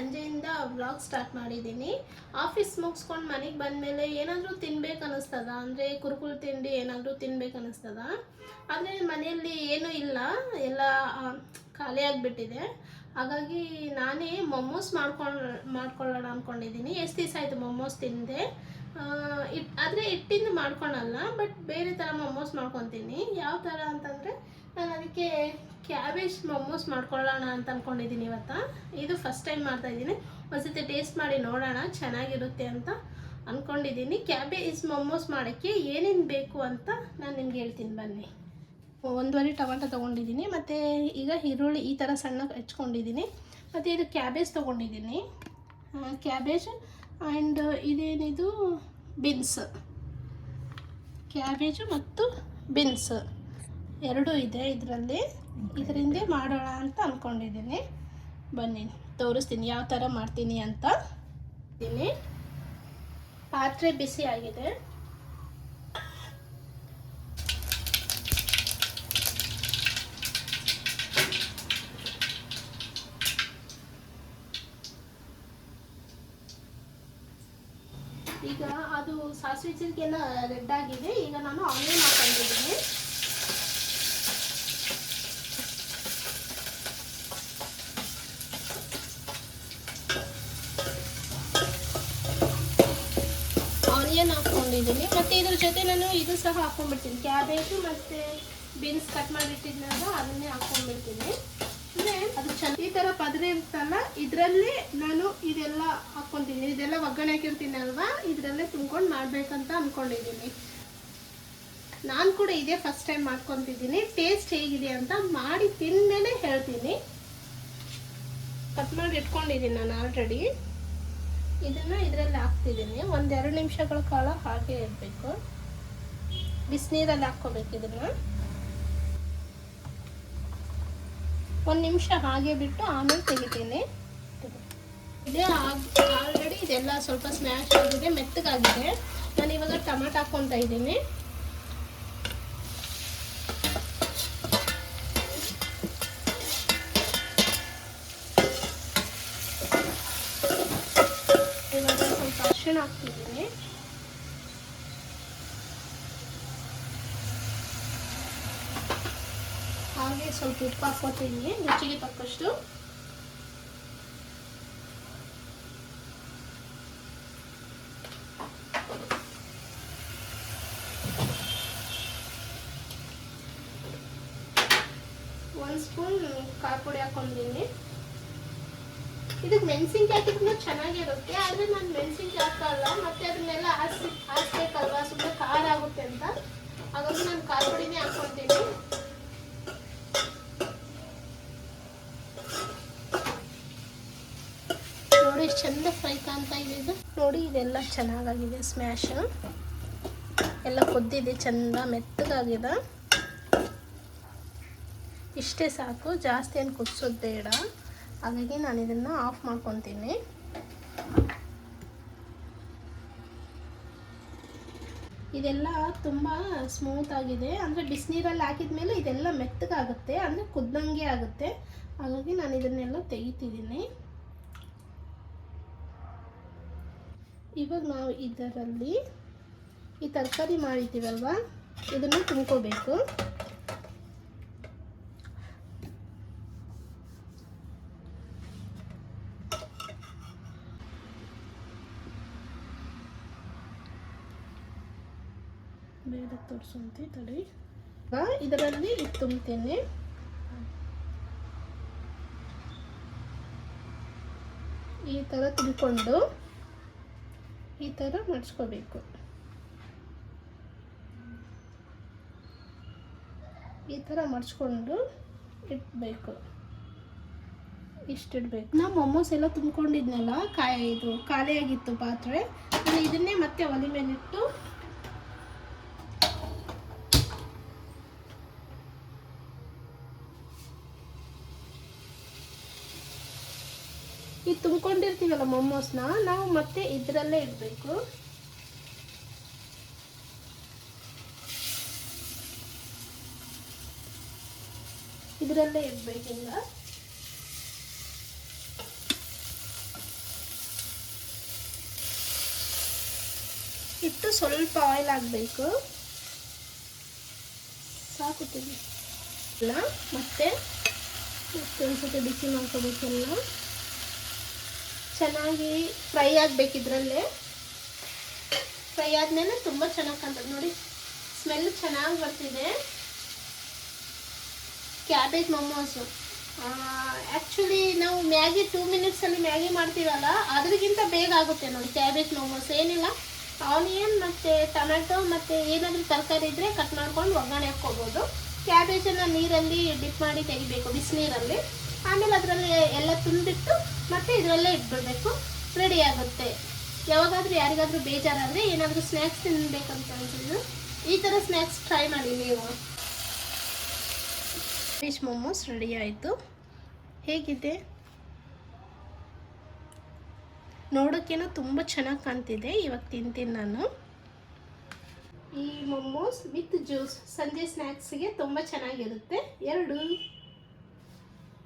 ಸಂಜೆಯಿಂದ vlog start ಮಾಡಿದ್ದೀನಿ. Office ಮುಗಿಸ್ಕೊಂಡು ಮನೆಗೆ ಬಂದಮೇಲೆ ಏನಾದರೂ ತಿನ್ಬೇಕು ಅನ್ನಿಸ್ತದ, ಅಂದರೆ ಕುರುಕುಲು ತಿಂಡಿ ಏನಾದರೂ ತಿನ್ಬೇಕು ಅನ್ನಿಸ್ತದ. ಆದರೆ ಮನೆಯಲ್ಲಿ ಏನೂ ಇಲ್ಲ, ಎಲ್ಲ ಖಾಲಿ ಆಗಿಬಿಟ್ಟಿದೆ. ಹಾಗಾಗಿ ನಾನೇ ಮೊಮೋಸ್ ಮಾಡ್ಕೊಳ್ಳೋಣ ಅಂದ್ಕೊಂಡಿದ್ದೀನಿ. ಎಷ್ಟು ದಿವಸ ಆಯಿತು ಮೊಮೋಸ್ ತಿಂದೆ. ಆದರೆ ಹಿಟ್ಟಿಂದ ಮಾಡ್ಕೊಳಲ್ಲ, ಬಟ್ ಬೇರೆ ಥರ ಮೊಮೋಸ್ ಮಾಡ್ಕೊತೀನಿ. ಯಾವ ಥರ ಅಂತಂದರೆ ನಾನು ಅದಕ್ಕೆ ಕ್ಯಾಬೇಜ್ ಮೊಮೋಸ್ ಮಾಡ್ಕೊಳ್ಳೋಣ ಅಂತ ಅಂದ್ಕೊಂಡಿದ್ದೀನಿ. ಇದು ಫಸ್ಟ್ ಟೈಮ್ ಮಾಡ್ತಾಯಿದ್ದೀನಿ. ಒಂದ್ಸತಿ ಟೇಸ್ಟ್ ಮಾಡಿ ನೋಡೋಣ ಚೆನ್ನಾಗಿರುತ್ತೆ ಅಂತ ಅಂದ್ಕೊಂಡಿದ್ದೀನಿ. ಕ್ಯಾಬೇಜ್ ಮೊಮೋಸ್ ಮಾಡೋಕ್ಕೆ ಏನೇನು ಬೇಕು ಅಂತ ನಾನು ನಿಮ್ಗೆ ಹೇಳ್ತೀನಿ ಬನ್ನಿ. 1 ಟೊಮೆಟೊ ತೊಗೊಂಡಿದ್ದೀನಿ, ಮತ್ತು ಈಗ ಈರುಳ್ಳಿ ಈ ಥರ ಸಣ್ಣ ಹೆಚ್ಕೊಂಡಿದ್ದೀನಿ, ಮತ್ತು ಇದು ಕ್ಯಾಬೇಜ್ ತೊಗೊಂಡಿದ್ದೀನಿ. ಕ್ಯಾಬೇಜ್ ಆ್ಯಂಡ್ ಇದೇನಿದು ಬೀನ್ಸ್, ಕ್ಯಾಬೇಜು ಮತ್ತು ಬೀನ್ಸ್ ಎರಡೂ ಇದೆ ಇದರಲ್ಲಿ. ಇದರಿಂದ ಮಾಡೋಣ ಅಂತ ಅಂದ್ಕೊಂಡಿದ್ದೀನಿ. ಬನ್ನಿ ತೋರಿಸ್ತೀನಿ ಯಾವ ಥರ ಮಾಡ್ತೀನಿ ಅಂತ. ಪಾತ್ರೆ ಬಿಸಿ ಆಗಿದೆ. ಈಗ ಅದು ಸಾಸಿವೆ ಜೀರಿಗೆಲ್ಲ ರೆಡ್ ಆಗಿದೆ. ಈಗ ನಾನು ಆನಿಯನ್ ಹಾಕೊಂಡಿದ್ದೀನಿ. ಆನಿಯನ್ ಹಾಕ್ಕೊಂಡಿದ್ದೀನಿ, ಮತ್ತು ಇದ್ರ ಜೊತೆ ನಾನು ಇದು ಸಹ ಹಾಕ್ಕೊಂಡ್ಬಿಡ್ತೀನಿ. ಕ್ಯಾಬೇಜು ಮತ್ತು ಬೀನ್ಸ್ ಕಟ್ ಮಾಡಿಟ್ಟಿದ್ನಲ್ಲ ಅದನ್ನೇ ಹಾಕ್ಕೊಂಡ್ಬಿಡ್ತೀನಿ. ಅಂದರೆ ಅದು ಈ ಥರ ಪದ್ರೆ ಇರ್ತಲ್ಲ, ಇದರಲ್ಲೇ ನಾನು ಇದೆಲ್ಲ ಹಾಕ್ಕೊತೀನಿ. ಇದೆಲ್ಲ ಒಗ್ಗರಣೆ ಹಾಕಿರ್ತೀನಿ ಅಲ್ವಾ, ಇದರಲ್ಲೇ ತುಂಬ್ಕೊಂಡು ಮಾಡಬೇಕಂತ ಅಂದ್ಕೊಂಡಿದ್ದೀನಿ. ನಾನು ಕೂಡ ಇದೇ ಫಸ್ಟ್ ಟೈಮ್ ಮಾಡ್ಕೊತಿದ್ದೀನಿ. ಟೇಸ್ಟ್ ಹೇಗಿದೆ ಅಂತ ಮಾಡಿ ತಿಂದಮೇಲೆ ಹೇಳ್ತೀನಿ. ಕಟ್ ಮಾಡಿ ಇಟ್ಕೊಂಡಿದ್ದೀನಿ ನಾನು ಆಲ್ರೆಡಿ. ಇದನ್ನು ಇದರಲ್ಲಿ ಹಾಕ್ತಿದ್ದೀನಿ. 1-2 ನಿಮಿಷಗಳ ಕಾಲ ಹಾಗೆ ಇರಬೇಕು. ಬಿಸಿನೀರಲ್ಲಿ ಹಾಕ್ಕೋಬೇಕು. ಇದನ್ನು 1 ನಿಮಿಷ ಹಾಗೆ ಬಿಟ್ಟು ಆಮೇಲೆ ತೆಗಿತೀನಿ. ಇದೇ ಆಲ್ರೆಡಿ ಇದೆಲ್ಲ ಸ್ವಲ್ಪ ಸ್ಮ್ಯಾಶ್ ಆಗಿದೆ, ಮೆತ್ತಗಾಗಿದೆ. ನಾನು ಇವಾಗ ಟೊಮೆಟೊ ಹಾಕ್ಕೊತಾ ಇದ್ದೀನಿ. ಇವಾಗ ಸ್ವಲ್ಪ ಅರಿಶಿಣ ಹಾಕ್ತಿದ್ದೀನಿ. ಹಾಗೆ ಸ್ವಲ್ಪ ಉಪ್ಪು ಹಾಕ್ಕೊತೀನಿ ರುಚಿಗೆ ತಕ್ಕಷ್ಟು. ಒಂದು ಸ್ಪೂನ್ ಖಾರ ಪುಡಿ ಹಾಕೊಂಡಿದ್ದೀನಿ. ಇದಕ್ಕೆ ಮೆಣಸಿನ್ಕಾಯಿ ಹಾಕಿದ್ರು ಚೆನ್ನಾಗಿರುತ್ತೆ, ಆದರೆ ನಾನು ಮೆಣಸಿನ್ಕಾಯಿ ಹಾಕಲ್ಲ, ಮತ್ತು ಅದನ್ನೆಲ್ಲ ಹಾಕ್ಬೇಕಲ್ವ, ಸುಮ್ಮನೆ ಖಾರ ಆಗುತ್ತೆ ಅಂತ. ಹಾಗಾಗಿ ನಾನು ಖಾರ ಪುಡಿನೇ ಹಾಕ್ಕೊತೀನಿ. ನೋಡಿ ಎಷ್ಟು ಚಂದ ಫ್ರೈ ಕಾಣ್ತಾ ಇದೆ ಇದು. ನೋಡಿ ಇದೆಲ್ಲ ಚೆನ್ನಾಗಾಗಿದೆ, ಸ್ಮ್ಯಾಶ್ ಎಲ್ಲ ಕುದ್ದಿದೆ, ಚಂದ ಮೆತ್ತಗಾಗಿದೆ. ಇಷ್ಟೇ ಸಾಕು, ಜಾಸ್ತಿ ಏನು ಕುದಿಸೋದು ಬೇಡ. ಹಾಗಾಗಿ ನಾನು ಇದನ್ನು ಆಫ್ ಮಾಡ್ಕೊತೀನಿ. ಇದೆಲ್ಲ ತುಂಬ ಸ್ಮೂತ್ ಆಗಿದೆ, ಅಂದರೆ ಬಿಸಿನೀರಲ್ಲಿ ಹಾಕಿದ ಮೇಲೆ ಇದೆಲ್ಲ ಮೆತ್ತಗಾಗುತ್ತೆ, ಅಂದರೆ ಕುದ್ದಂಗೆ ಆಗುತ್ತೆ. ಹಾಗಾಗಿ ನಾನು ಇದನ್ನೆಲ್ಲ ತೆಗಿತಿದ್ದೀನಿ. ಇವಾಗ ನಾವು ಇದರಲ್ಲಿ ಈ ತರಕಾರಿ ಮಾಡಿದ್ದೀವಲ್ವ, ಇದನ್ನು ತುಂಬ್ಕೋಬೇಕು. ಬೇಡ ತೋರಿಸುವಂತೆ ತಡಿ. ಇದರಲ್ಲಿ ಇದು ತುಂಬ್ತೀನಿ. ಈ ಥರ ತುಂಬಿಕೊಂಡು ಈ ಥರ ಮಡ್ಚ್ಕೋಬೇಕು. ಈ ಥರ ಮಡ್ಚ್ಕೊಂಡು ಇಡಬೇಕು. ಇಷ್ಟಿಡಬೇಕು. ನಾವು ಮೊಮೋಸ್ ಎಲ್ಲ ತುಂಬ್ಕೊಂಡಿದ್ನಲ್ಲ, ಇದು ಖಾಲಿಯಾಗಿತ್ತು ಪಾತ್ರೆ. ನಾನು ಇದನ್ನೇ ಮತ್ತೆ ಒಲೆ ಮೇಲಿಟ್ಟು ಈ ತುಂಬ್ಕೊಂಡಿರ್ತೀವಲ್ಲ ಮೊಮೋಸ್ನ, ನಾವು ಮತ್ತೆ ಇದರಲ್ಲೇ ಇಡಬೇಕು. ಇದರಲ್ಲೇ ಇಡಬೇಕಿಲ್ಲ. ಇಟ್ಟು ಸ್ವಲ್ಪ ಆಯಿಲ್ ಹಾಕಬೇಕು, ಸಾಕುತ್ತೀನಿ ಇಲ್ಲ. ಮತ್ತೆ ಒಂದ್ಸತಿ ಬಿಸಿ ಮಾಡ್ಕೋಬೇಕೆಲ್ಲ, ಚೆನ್ನಾಗಿ ಫ್ರೈ ಆಗಬೇಕು. ಇದರಲ್ಲೇ ಫ್ರೈ ಆದಮೇಲೆ ತುಂಬ ಚೆನ್ನಾಗಿ ಕಾಣ್ತದೆ ನೋಡಿ, ಸ್ಮೆಲ್ ಚೆನ್ನಾಗಿ ಬರ್ತಿದೆ. ಕ್ಯಾಬೇಜ್ ಮೊಮೋಸು ಆ್ಯಕ್ಚುಲಿ ನಾವು ಮ್ಯಾಗಿ 2 ಮಿನಿಟ್ಸಲ್ಲಿ ಮ್ಯಾಗಿ ಮಾಡ್ತೀವಲ್ಲ, ಅದಕ್ಕಿಂತ ಬೇಗ ಆಗುತ್ತೆ ನೋಡಿ ಕ್ಯಾಬೇಜ್ ಮೊಮೋಸ್. ಏನಿಲ್ಲ, ಆನಿಯನ್ ಮತ್ತು ಟೊಮೆಟೊ ಮತ್ತು ಏನಾದರೂ ತರಕಾರಿ ಇದ್ದರೆ ಕಟ್ ಮಾಡ್ಕೊಂಡು ಒಗ್ಗರಣೆ ಹಾಕ್ಕೋಬೋದು. ಕ್ಯಾಬೇಜನ್ನು ನೀರಲ್ಲಿ ಡಿಪ್ ಮಾಡಿ ತೆಗಿಬೇಕು, ಬಿಸಿನೀರಲ್ಲಿ. ಆಮೇಲೆ ಅದರಲ್ಲಿ ಎಲ್ಲ ತುಂಬಿಟ್ಟು ಮತ್ತು ಇದರಲ್ಲೇ ಇಟ್ಬಿಡಬೇಕು, ರೆಡಿ ಆಗುತ್ತೆ. ಯಾವಾಗಾದರೂ ಯಾರಿಗಾದರೂ ಬೇಜಾರಾದರೆ ಏನಾದರೂ ಸ್ನ್ಯಾಕ್ಸ್ ತಿನ್ನಬೇಕಂತ ಅನ್ಸಿದ್ರು ಈ ಥರ ಸ್ನ್ಯಾಕ್ಸ್ ಟ್ರೈ ಮಾಡಿ ನೀವು. ಫಿಶ್ ಮೊಮೋಸ್ ರೆಡಿ ಆಯಿತು. ಹೇಗಿದೆ ನೋಡೋಕ್ಕೇನೋ ತುಂಬ ಚೆನ್ನಾಗಿ ಕಾಣ್ತಿದೆ. ಇವಾಗ ತಿಂತೀನಿ ನಾನು. ಈ ಮೊಮೋಸ್ ವಿತ್ ಜ್ಯೂಸ್ ಸಂಜೆ ಸ್ನ್ಯಾಕ್ಸಿಗೆ ತುಂಬ ಚೆನ್ನಾಗಿರುತ್ತೆ. ಎರಡು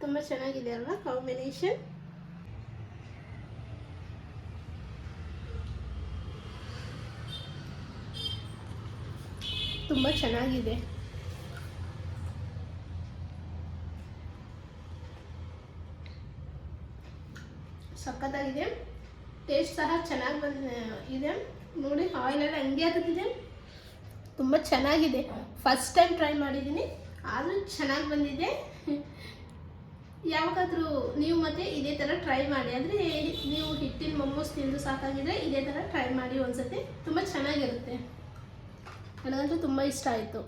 ತುಂಬ ಚೆನ್ನಾಗಿದೆ ಅಲ್ವಾ ಕಾಂಬಿನೇಷನ್. ತುಂಬ ಚೆನ್ನಾಗಿದೆ. ಸಖತ್ತಾಗಿದೆ, ಟೇಸ್ಟ್ ಸಹ ಚೆನ್ನಾಗಿ ಇದೆ ನೋಡಿ. ಆಯಿಲೆಲ್ಲ ಹಂಗೆ ಆಗ್ತಿದೆ, ತುಂಬ ಚೆನ್ನಾಗಿದೆ. ಫಸ್ಟ್ ಟೈಮ್ ಟ್ರೈ ಮಾಡಿದ್ದೀನಿ, ಆದರೂ ಚೆನ್ನಾಗಿ ಬಂದಿದೆ. ಯಾವಾಗಾದರೂ ನೀವು ಮತ್ತೆ ಇದೇ ಥರ ಟ್ರೈ ಮಾಡಿ. ಅಂದರೆ ನೀವು ಹಿಟ್ಟಿನ ಮೊಮೋಸ್ ತಿಂದು ಸಾಕಾಗಿದ್ರೆ ಇದೇ ಥರ ಟ್ರೈ ಮಾಡಿ ಒಂದ್ಸತಿ, ತುಂಬ ಚೆನ್ನಾಗಿರುತ್ತೆ. ನನಗಂತೂ ತುಂಬ ಇಷ್ಟ ಆಯಿತು.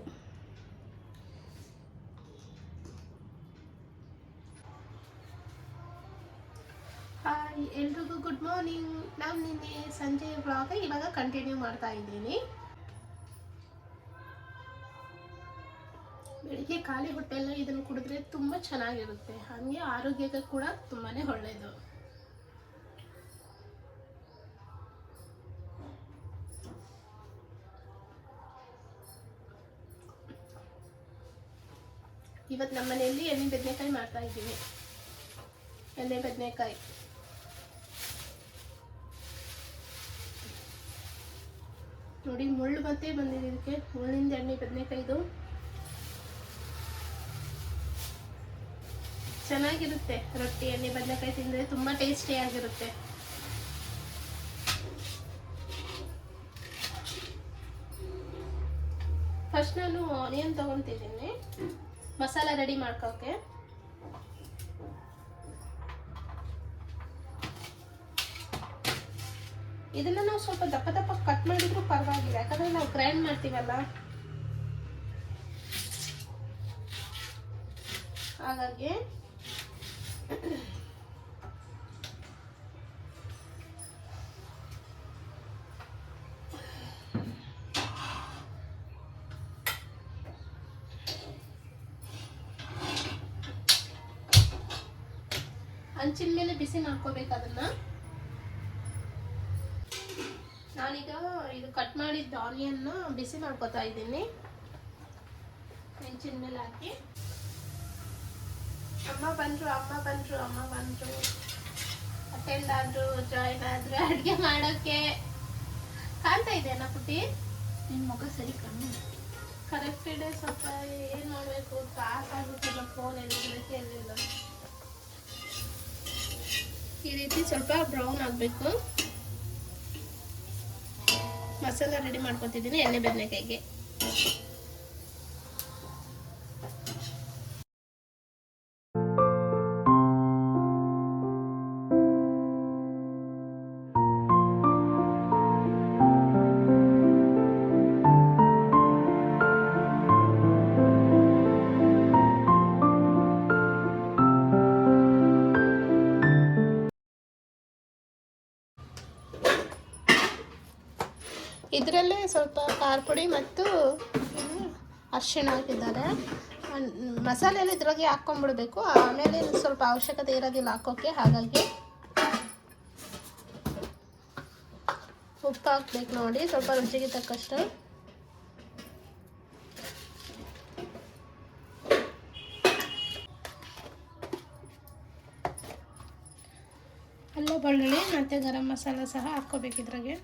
ಹಾಯ್ ಎಲ್ರಿಗೂ ಗುಡ್ ಮಾರ್ನಿಂಗ್. ನಾನು ನಿನ್ನೆ ಸಂಜೆ ವ್ಲಾಗ್ ಇವಾಗ ಕಂಟಿನ್ಯೂ ಮಾಡ್ತಾ ಇದ್ದೀನಿ. ಬೆಳಿಗ್ಗೆ ಖಾಲಿ ಹೊಟ್ಟೆಲ್ಲ ಇದನ್ನು ಕುಡಿದ್ರೆ ತುಂಬ ಚೆನ್ನಾಗಿರುತ್ತೆ, ಹಾಗೆ ಆರೋಗ್ಯಕ್ಕೆ ಕೂಡ ತುಂಬಾ ಒಳ್ಳೆಯದು. ಇವತ್ತು ನಮ್ಮ ಮನೆಯಲ್ಲಿ ಎಣ್ಣೆ ಬದನೆಕಾಯಿ ಮಾಡ್ತಾ ಇದ್ದೀವಿ. ಎಣ್ಣೆ ಬದನೆಕಾಯಿ ನೋಡಿ, ಮುಳ್ಳು ಮತ್ತೆ ಬಂದಿದೆ ಇದಕ್ಕೆ, ಮುಳ್ಳಿಂದ ಎಣ್ಣೆ ಬದನೆಕಾಯಿದು ಚೆನ್ನಾಗಿರುತ್ತೆ. ರೊಟ್ಟಿ ಎಣ್ಣೆ ಬದನೆಕಾಯಿ ತಿಂದರೆ ತುಂಬ ಟೇಸ್ಟಿಯಾಗಿರುತ್ತೆ. ಫಸ್ಟ್ ನಾನು ಆನಿಯನ್ ತೊಗೊತಿದ್ದೀನಿ ಮಸಾಲ ರೆಡಿ ಮಾಡ್ಕೋಕ್ಕೆ. ಇದನ್ನು ನಾವು ಸ್ವಲ್ಪ ದಪ್ಪ ದಪ್ಪ ಕಟ್ ಮಾಡಿದ್ರು ಪರವಾಗಿಲ್ಲ, ಯಾಕಂದರೆ ನಾವು ಗ್ರೈಂಡ್ ಮಾಡ್ತೀವಲ್ಲ, ಹಾಗಾಗಿ ಹಂಚಿನ ಮೇಲೆ ಬಿಸಿ ಮಾಡ್ಕೋಬೇಕು ಅದನ್ನ. ನಾನೀಗ ಇದು ಕಟ್ ಮಾಡಿದ್ದ ಆನಿಯನ್ನ ಬಿಸಿ ಮಾಡ್ಕೋತಾ ಇದ್ದೀನಿ ಹೆಂಚಿನ ಮೇಲೆ ಹಾಕಿ. ಅಮ್ಮ ಬಂದರು ಅಟೆಂಡ್ ಆದ್ರು, ಜಾಯಿನ್ ಆದ್ರು ಅಡುಗೆ ಮಾಡೋಕ್ಕೆ. ಕಾಣ್ತಾ ಇದೆಯಾ ಪುಟ್ಟಿ? ನಿನ್ನ ಮಗ ಸರಿ ಕಣ್ಣು ಕರೆಕ್ಟ್ ಇದೆ. ಸ್ವಲ್ಪ ಏನು ಮಾಡಬೇಕು ಸಾಕಾಗುತ್ತಿಲ್ಲ, ಫೋನ್ ಎಲ್ಲಿರಬೇಕು ಎಲ್ಲಿಲ್ಲ. ಈ ರೀತಿ ಸ್ವಲ್ಪ ಬ್ರೌನ್ ಆಗಬೇಕು. ಮಸಾಲ ರೆಡಿ ಮಾಡ್ಕೊತಿದ್ದೀನಿ ಎಣ್ಣೆ ಬದನೆಕಾಯಿಗೆ. ಇದರಲ್ಲೇ ಸ್ವಲ್ಪ ಖಾರ ಪುಡಿ ಮತ್ತು ಅರಿಶಿಣ ಹಾಕಿದ್ದಾರೆ. ಮಸಾಲೆ ಎಲ್ಲ ಇದ್ರಾಗೆ ಹಾಕ್ಕೊಂಡ್ಬಿಡ್ಬೇಕು, ಆಮೇಲೆ ಸ್ವಲ್ಪ ಅವಶ್ಯಕತೆ ಇರೋದಿಲ್ಲ ಹಾಕೋಕ್ಕೆ. ಹಾಗಾಗಿ ಉಪ್ಪು ಹಾಕ್ಬೇಕು ನೋಡಿ, ಸ್ವಲ್ಪ ರುಚಿಗೆ ತಕ್ಕಷ್ಟು. ಅಲ್ಲ ಬೆಳ್ಳುಳ್ಳಿ ಮತ್ತು ಗರಂ ಮಸಾಲ ಸಹ ಹಾಕ್ಕೋಬೇಕು ಇದ್ರಾಗೆ.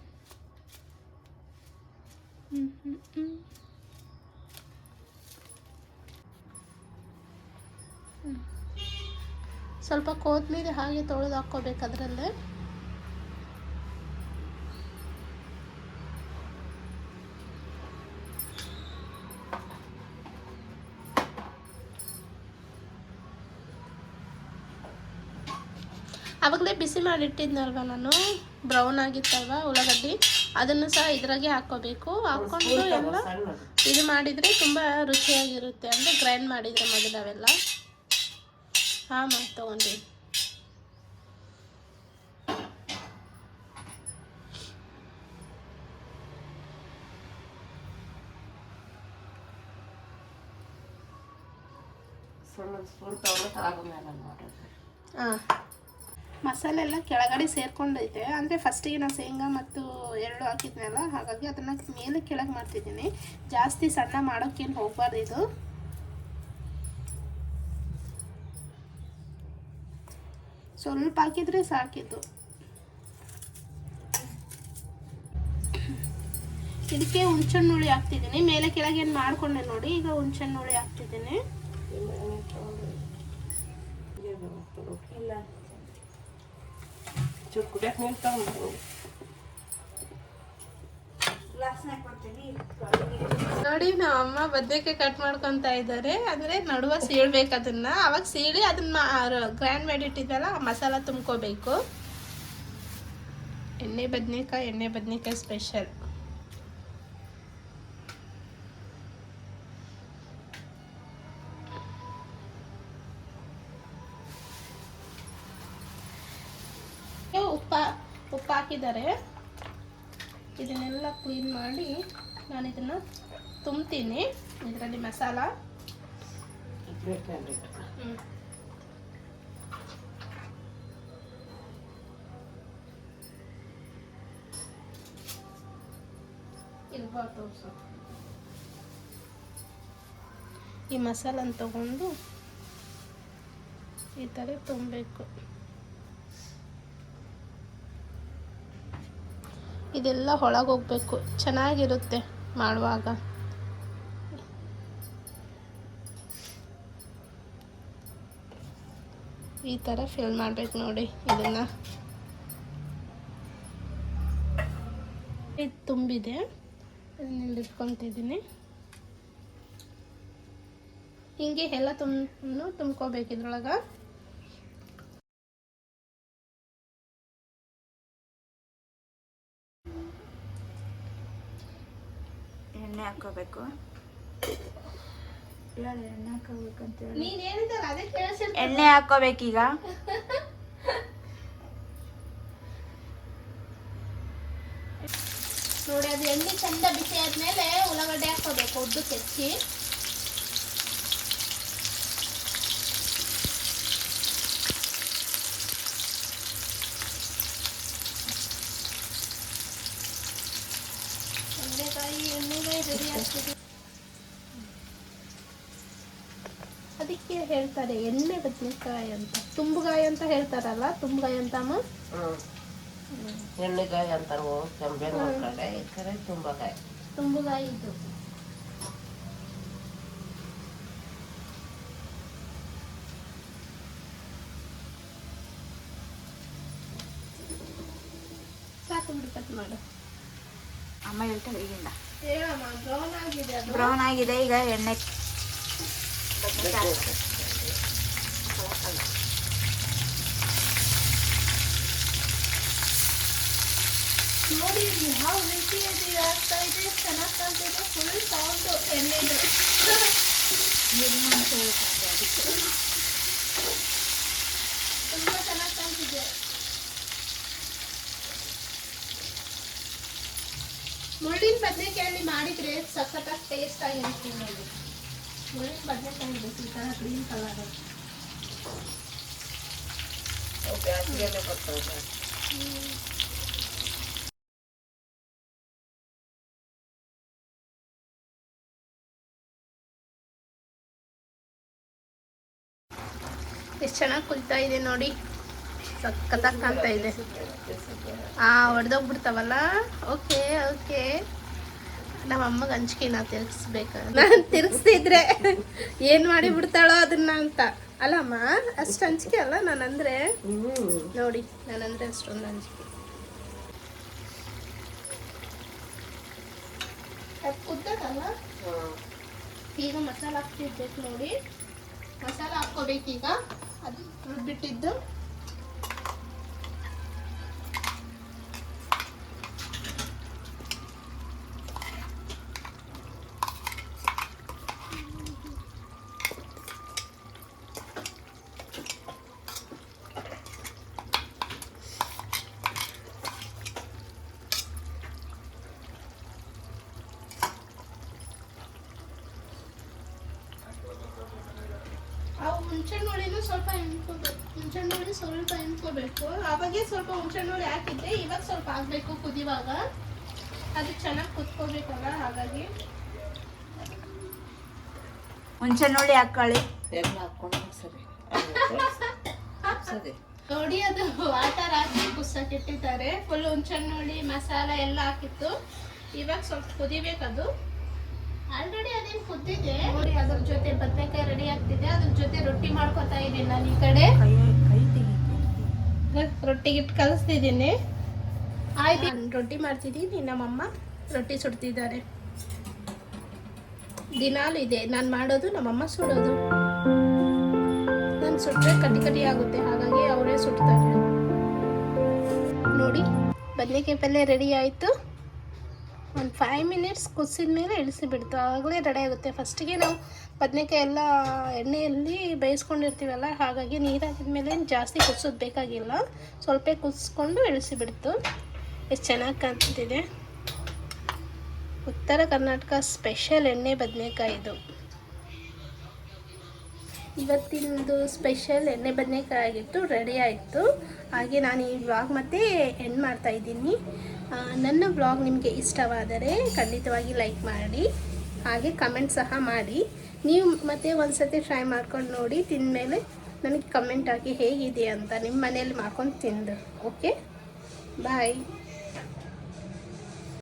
ಸ್ವಲ್ಪ ಕೊತ್ತಂಬರಿ ಹಾಗೆ ತೊಳೆದು ಹಾಕ್ಕೋಬೇಕು ಅದರಲ್ಲೇ. ಆವಾಗಲೇ ಬಿಸಿ ಮಾಡಿಟ್ಟಿದ್ನಲ್ವ ನಾನು, ಬ್ರೌನ್ ಆಗಿತ್ತಲ್ವ ಉಳ್ಳಾಗಡ್ಡಿ, ಅದನ್ನು ಸಹ ಇದ್ರಾಗೆ ಹಾಕ್ಕೋಬೇಕು. ಹಾಕ್ಕೊಂಡು ಎಲ್ಲ ಇದು ಮಾಡಿದರೆ ತುಂಬ ರುಚಿಯಾಗಿರುತ್ತೆ. ಅಂದರೆ ಗ್ರೈಂಡ್ ಮಾಡಿದರೆ ಮೊದಲು ಅವೆಲ್ಲ. ಹಾಂ ತೊಗೊಂಡು ಹಾಂ, ಮಸಾಲೆ ಎಲ್ಲ ಕೆಳಗಡೆ ಸೇರ್ಕೊಂಡೈತೆ. ಅಂದರೆ ಫಸ್ಟಿಗೆ ನಾನು ಶೇಂಗಾ ಮತ್ತು ಎರಡು ಹಾಕಿದ್ನಲ್ಲ, ಹಾಗಾಗಿ ಅದನ್ನು ಮೇಲೆ ಕೆಳಗೆ ಮಾಡ್ತಿದ್ದೀನಿ. ಜಾಸ್ತಿ ಸಣ್ಣ ಮಾಡೋಕ್ಕೇನು ಹೋಗಬಾರ್ದು. ಇದು ಸ್ವಲ್ಪ ಹಾಕಿದರೆ ಸಾಕಿದ್ದು. ಇದಕ್ಕೆ ಹುಣಸೆಹಣ್ಣುಳಿ ಹಾಕ್ತಿದ್ದೀನಿ. ಮೇಲೆ ಕೆಳಗೆ ಏನು ಮಾಡಿಕೊಂಡೆ ನೋಡಿ, ಈಗ ಹುಣಸೆಹಣ್ಣುಳಿ ಹಾಕ್ತಿದ್ದೀನಿ. ನೋಡಿ ನಮ್ಮ ಅಮ್ಮ ಬದನೆಕಾಯಿ ಕಟ್ ಮಾಡ್ಕೊತಾ ಇದ್ದಾರೆ. ಅಂದರೆ ನಡುವ ಸೀಳ್ಬೇಕು ಅದನ್ನ. ಅವಾಗ ಸೀಳಿ ಅದನ್ನ ಗ್ರೈಂಡ್ ಮಾಡಿಟ್ಟಿದ್ದಲ್ಲ ಮಸಾಲ ತುಂಬ್ಕೋಬೇಕು. ಎಣ್ಣೆ ಬದನೆಕಾಯಿ ಸ್ಪೆಷಲ್. ಉಪ್ಪು ಹಾಕಿದ್ದಾರೆ. ಇದನ್ನೆಲ್ಲ ಕ್ಲೀನ್ ಮಾಡಿ ನಾನು ಇದನ್ನು ತುಂಬ್ತೀನಿ ಇದರಲ್ಲಿ ಮಸಾಲ. ಈ ಮಸಾಲನ ತಗೊಂಡು ಈ ಥರ ತುಂಬಬೇಕು. ಇದೆಲ್ಲ ಒಳಗೆ ಹೋಗ್ಬೇಕು, ಚೆನ್ನಾಗಿರುತ್ತೆ ಮಾಡುವಾಗ. ಈ ಥರ ಫಿಲ್ ಮಾಡಬೇಕು ನೋಡಿ. ಇದನ್ನು ಇದು ತುಂಬಿದೆ, ಇದನ್ನೆಲ್ಲ ಇಟ್ಕೊತಿದ್ದೀನಿ. ಹಿಂಗೆ ಎಲ್ಲ ತುಂಬ್ಕೋಬೇಕು ಇದ್ರೊಳಗೆ. ಎಣ್ಣೆ ಹಾಕೋಬೇಕು. ಎಣ್ಣೆ ಹಾಕೋಬೇಕೀಗ. ನೋಡಿ, ಅದು ಎಣ್ಣೆ ಚಂದ ಬಿಸಿ ಆದ್ಮೇಲೆ ಉಳ್ಳಾಗಡ್ಡೆ ಹಾಕೋಬೇಕು ಉದ್ದಕ್ಕೆ ಹೆಚ್ಚಿ. ಎಣ್ಣೆಗಾಯಿ ರೆಡಿ ಆಗ್ತದೆ. ಅದಕ್ಕೆ ಹೇಳ್ತಾರೆ ಎಣ್ಣೆ ಬದನೆಕಾಯಿ ಅಂತ, ತುಂಬಗಾಯಿ ಅಂತ ಹೇಳ್ತಾರಲ್ಲ, ತುಂಬಗಾಯಿ ಅಂತಮ್ಮ. ಎಣ್ಣೆಗಾಯಿ ಅಂತಾರ ಬೆಂಗಳೂರು ಕಡೆ, ಈ ಕಡೆ ತುಂಬಗಾಯಿ ಇದು. ಸಾಕು ಬಿಡು, ಕಟ್ ಮಾಡು. ಅಮ್ಮ ಹೇಳ್ತಾರೆ ಈಗಿಂದ. ಹೇಳಮ್ಮ, ಬ್ರೌನ್ ಆಗಿದೆ. ಬ್ರೌನ್ ಆಗಿದೆ. ಈಗ ಎಣ್ಣೆ ನೋಡಿ ಯಾವ ರೀತಿ ಆಗ್ತಾ ಇದೆ, ಚೆನ್ನಾಗಿ ಕಾಣ್ತಿದೆ. ಫುಲ್ ಸೌಂಡು ಎಣ್ಣೆದು. ತುಂಬ ಚೆನ್ನಾಗಿ ಕಾಣ್ತಿದೆ. ಮುಳ್ಳಿನ ಬದನೆಕಾಯಲ್ಲಿ ಮಾಡಿದರೆ ಸಖತ್ತಾಗಿ ಟೇಸ್ಟ್ ಆಗಿರುತ್ತೆ ನೋಡಿ. ಮುಳ್ಳಿನ ಬದನೆಕಾಯಿ ಬೇಕು ಈ ಥರ ಗ್ರೀನ್ ಕಲರ್. ಎಷ್ಟು ಚೆನ್ನಾಗಿ ಕುಲ್ತಾ ಇದೆ ನೋಡಿ, ಸಖತ್ತಾಗಿ ಕಾಣ್ತಾ ಇದೆ. ಹೊಡೆದೋಗ್ಬಿಡ್ತಾವಲ್ಲ. ಓಕೆ ಓಕೆ, ನಮ್ಮ ಅಮ್ಮಗೆ ಅಂಜಿಕೆ ನಾ ತಿರ್ಗಿಸ್ಬೇಕು. ನಾನು ತಿರ್ಗಿಸ್ತಿದ್ರೆ ಏನು ಮಾಡಿ ಬಿಡ್ತಾಳೋ ಅದನ್ನ ಅಂತ ಅಲ್ಲಮ್ಮ. ಅಷ್ಟು ಅಂಜಿಕೆ ಅಲ್ಲ ನಾನಂದ್ರೆ. ನೋಡಿ ನಾನಂದ್ರೆ ಅಷ್ಟೊಂದು ಅಂಜಿಕೆ. ಅದು ಕುದ್ದದಲ್ಲ. ಈಗ ಮಸಾಲ ಹಾಕ್ತಿರ್ಬೇಕು ನೋಡಿ. ಮಸಾಲ ಹಾಕ್ಕೋಬೇಕೀಗ. ಅದು ರುಬ್ಬಿಟ್ಟಿದ್ದು ಹುಣಸೆಹಣ್ಣು ಸ್ವಲ್ಪ ಹಿಂಡ್ಕೋಬೇಕು. ಹುಣಸೆಹಣ್ಣು ಸ್ವಲ್ಪ ಹಿಂಡ್ಕೋಬೇಕು. ಅವಾಗೆ ಸ್ವಲ್ಪ ಹುಣಸೆಹಣ್ಣು ಹಾಕಿದ್ದೆ, ಇವಾಗ ಸ್ವಲ್ಪ ಹಾಕ್ಬೇಕು ಕುದಿವಾಗ. ಅದು ಚೆನ್ನಾಗಿ ಕುದ್ಕೋಬೇಕಲ್ಲ, ಹಾಗಾಗಿ ಹುಣಸೆಹಣ್ಣು ಹಾಕೊಳ್ಳಿ. ಎಲ್ಲ ಹಾಕೊಂಡು ಸರಿ ನೋಡಿ ಅದು ವಾಟರ್ ಹಾಕಿ ಕುದಿಸಕ್ಕಿಟ್ಟಿದ್ದಾರೆ. ಫುಲ್ ಹುಣಸೆಹಣ್ಣು ಮಸಾಲ ಎಲ್ಲ ಹಾಕಿತ್ತು. ಇವಾಗ ಸ್ವಲ್ಪ ಕುದಿಬೇಕದು. ಆಲ್ರೆಡಿ ಅದೇನು ಕುದ್ದಿದೆ ನೋಡಿ. ಅದ್ರ ಜೊತೆ ಬದನೆಕಾಯಿ ರೆಡಿ ಆಗ್ತಿದೆ. ಅದ್ರ ಜೊತೆ ರೊಟ್ಟಿ ಮಾಡ್ಕೊತಾ ಇದ್ದೀನಿ ನಾನು. ಈ ಕಡೆ ರೊಟ್ಟಿಗಿಟ್ಟು ಕಲಿಸ್ತಿದ್ದೀನಿ. ಆಯ್ತು, ರೊಟ್ಟಿ ಮಾಡ್ತಿದ್ದೀನಿ. ನಮ್ಮಮ್ಮ ರೊಟ್ಟಿ ಸುಡ್ತಿದ್ದಾರೆ. ದಿನಾಲು ಇದೆ ನಾನು ಮಾಡೋದು, ನಮ್ಮಮ್ಮ ಸುಡೋದು. ನಾನು ಸುಟ್ಟರೆ ಕಟ್ಟಿ ಆಗುತ್ತೆ, ಹಾಗಾಗಿ ಅವರೇ ಸುಡ್ತಾರೆ. ನೋಡಿ ಬದನೆಕಾಯಿ ಪಲ್ಯ ರೆಡಿ ಆಯಿತು. ಒಂದು 5 ಮಿನಿಟ್ಸ್ ಕುದಿಸಿದ ಮೇಲೆ ಇಳಿಸಿಬಿಡ್ತು, ಆವಾಗಲೇ ರೆಡಿ ಆಗುತ್ತೆ. ಫಸ್ಟಿಗೆ ನಾವು ಬದನೆಕಾಯಿ ಎಲ್ಲ ಎಣ್ಣೆಯಲ್ಲಿ ಬೇಯಿಸ್ಕೊಂಡಿರ್ತೀವಲ್ಲ, ಹಾಗಾಗಿ ನೀರು ಹಾಕಿದ ಮೇಲೆ ಜಾಸ್ತಿ ಕುದಿಸೋದು ಬೇಕಾಗಿಲ್ಲ. ಸ್ವಲ್ಪ ಕುದಿಸ್ಕೊಂಡು ಇಳಿಸಿಬಿಡ್ತು. ಎಷ್ಟು ಚೆನ್ನಾಗಿ ಕಾಣ್ತಿದೆ. ಉತ್ತರ ಕರ್ನಾಟಕ ಸ್ಪೆಷಲ್ ಎಣ್ಣೆ ಬದನೆಕಾಯಿ ಇದು. ಇವತ್ತಿನದು ಸ್ಪೆಷಲ್ ಎಣ್ಣೆ ಬದನೆಕಾಯಿ ಆಗಿತ್ತು, ರೆಡಿ ಆಯಿತು. ಹಾಗೆ ನಾನು ಈ ವ್ಲಾಗ್ ಮತ್ತೆ ಎಂಡ್ ಮಾಡ್ತಾಯಿದ್ದೀನಿ. ನನ್ನ ವ್ಲಾಗ್ ನಿಮಗೆ ಇಷ್ಟವಾದರೆ ಖಂಡಿತವಾಗಿ ಲೈಕ್ ಮಾಡಿ, ಹಾಗೆ ಕಮೆಂಟ್ ಸಹ ಮಾಡಿ. ನೀವು ಮತ್ತೆ ಒಂದು ಸತಿ ಟ್ರೈ ಮಾಡ್ಕೊಂಡು ನೋಡಿ, ತಿಂದಮೇಲೆ ನನಗೆ ಕಮೆಂಟ್ ಹಾಕಿ ಹೇಗಿದೆ ಅಂತ. ನಿಮ್ಮ ಮನೆಯಲ್ಲಿ ಮಾಡ್ಕೊಂಡು ತಿಂದು. ಓಕೆ, ಬಾಯ್.